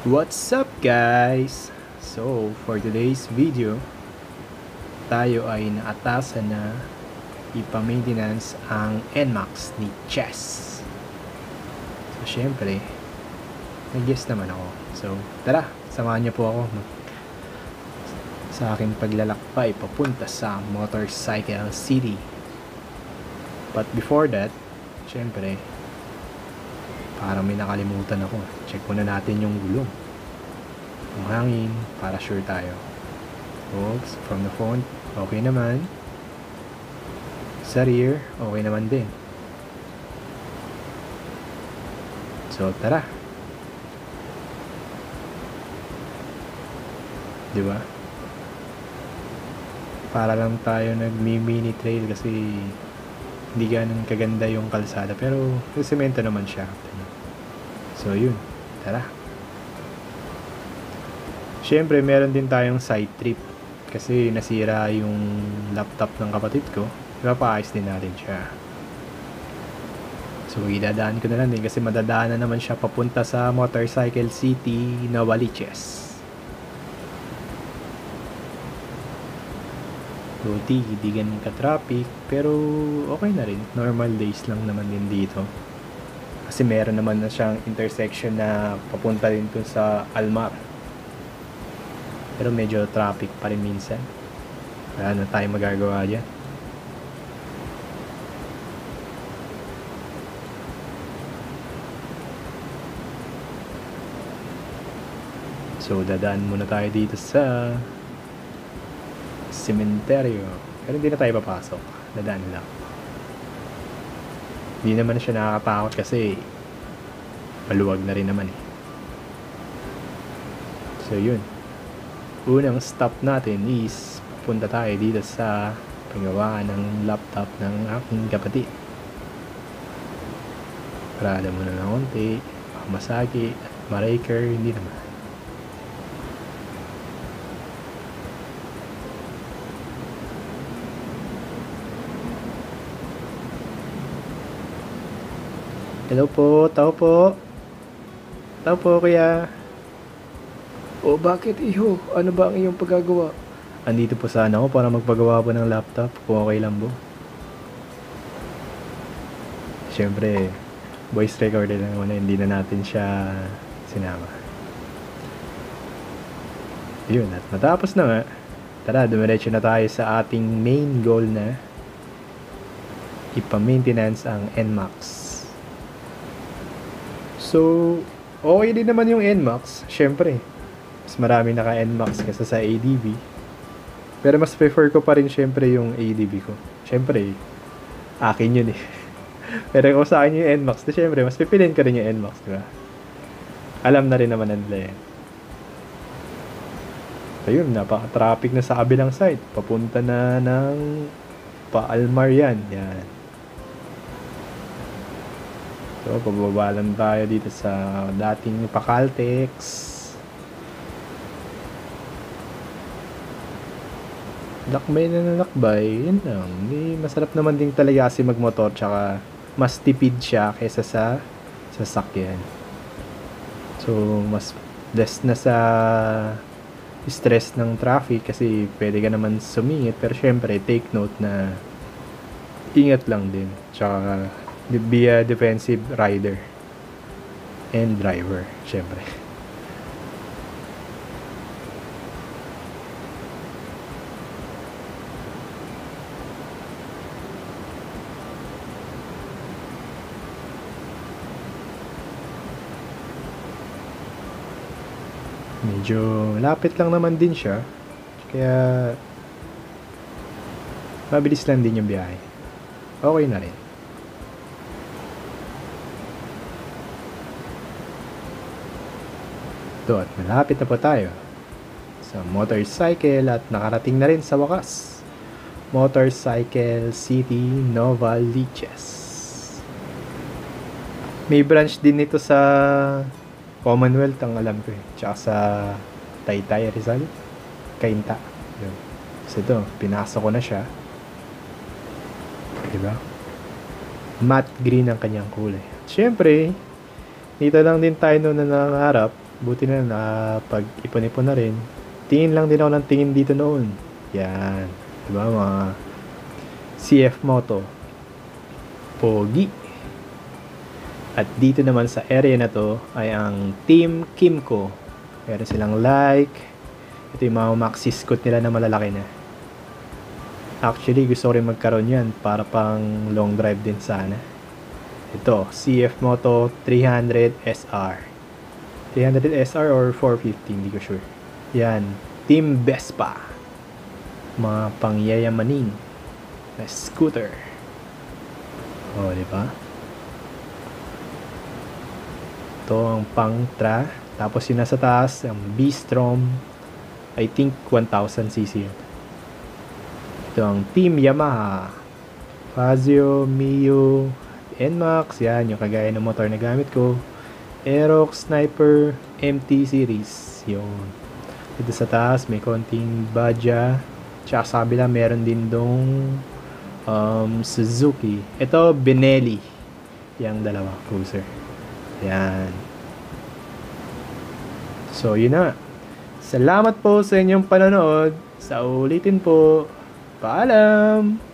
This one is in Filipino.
What's up guys? So for today's video, tayo ay naatasan na ipa-maintenance ang NMAX ni Chess. So syempre, nag-guess naman ako. So tara, samahan niyo po ako sa aking paglalakbay papunta sa Motorcycle City. But before that, syempre, parang may nakalimutan ako. Check muna natin yung gulong. Yung hangin, para sure tayo. Oops, from the front, okay naman. Sa rear, okay naman din. So, tara. Diba? Para lang tayo nag-mini trail kasi hindi ganun kaganda yung kalsada. Pero, semento naman siya. So, yun. Tara. Siyempre, meron din tayong side trip. Kasi nasira yung laptop ng kapatid ko. Ipapaayos din natin siya. So, idadaan ko na lang din kasi madadaanan naman siya papunta sa Motorcycle City, Novaliches. Buti, hindi ganun ka-traffic. Pero, okay na rin. Normal days lang naman din dito. Kasi meron naman na siyang intersection na papunta rin dun sa Almar. Pero medyo traffic pa rin minsan. Wala na tayo magagawa dyan. So, dadaan muna tayo dito sa sementeryo. Pero hindi na tayo papasok. Dadaan lang. Hindi naman siya nakakatakot kasi maluwag na rin naman eh. So yun. Unang stop natin is punta tayo dito sa paggawa ng laptop ng aking kapatid. Parada muna ng konti. Masaki at maraker. Hindi naman. Hello po, tao po. Tao po, kuya. O bakit iho? Ano ba ang iyong paggagawa? Andito po sana ako para magpagawa po ng laptop kung okay lang po. Siyempre, voice recorder lang muna, hindi na natin siya sinama. Yun, at matapos na nga. Tara, dumiretso na tayo sa ating main goal na ipa-maintenance ang NMAX. So, okay din naman yung NMAX. Siyempre, mas marami naka-NMAX kaysa sa ADB. Pero mas prefer ko pa rin siyempre yung ADB ko. Siyempre, akin yun eh. Pero kung sa akin yung NMAX, na siyempre, mas pipiliin ko rin yung NMAX, diba? Alam na rin naman nila yan. Ayun, napaka-traffic na sa kabilang side. Papunta na ng Paalmar yan. Yan. So, pababa lang tayo dito sa dating Pacaltex. Lakbay na lakbay, yun lang. Masarap naman din talaga kasi magmotor, tsaka mas tipid siya kaysa sa sasakyan. So, mas less na sa stress ng traffic kasi pwede ka naman sumingit. Pero syempre, take note na ingat lang din. Tsaka, be a defensive rider and driver, syempre. Medyo lapit lang naman din siya, kaya mabilis lang din yung biyahe. Okay na rin. At malapit na po tayo sa motorcycle at nakarating na rin sa wakas. Motorcycle City, Novaliches. May branch din nito sa Commonwealth, ang alam ko eh. Tsaka sa Taytay, Rizal. Cainta. Yun. So ito, pinasok ko na siya. Diba? Matte green ang kanyang kulay. Siyempre, dito lang din tayo noon na nangarap Buti na pag-ipon-ipon na rin. Tingin lang din ako ng tingin dito noon. Yan. Diba mga CF Moto. Pogi. At dito naman sa area na to ay ang Team Kimco. Meron silang like. Ito yung mga Maxis scoot nila na malalaki na. Actually, gusto ko rin magkaroon yan para pang long drive din sana. Ito, CF Moto 300 SR. 300 SR or 450, hindi ko sure. Yan, Team Vespa. Mga pangyayamanin na scooter. O, diba? Ito ang pang-tra. Tapos yung nasa taas, ang B-Strom. I think 1000cc yun. Ito ang Team Yamaha. Fazio, Mio, NMAX. Yan, yung kagaya ng motor na gamit ko. Aerox Sniper MT series. Yun. Dito sa taas, may konting Baja. Tsaka sa kabila, meron din dong Suzuki. Ito, Benelli. Yang dalawa, cruiser. Yan. So, yun na. Salamat po sa inyong panonood. Sa ulitin po. Paalam!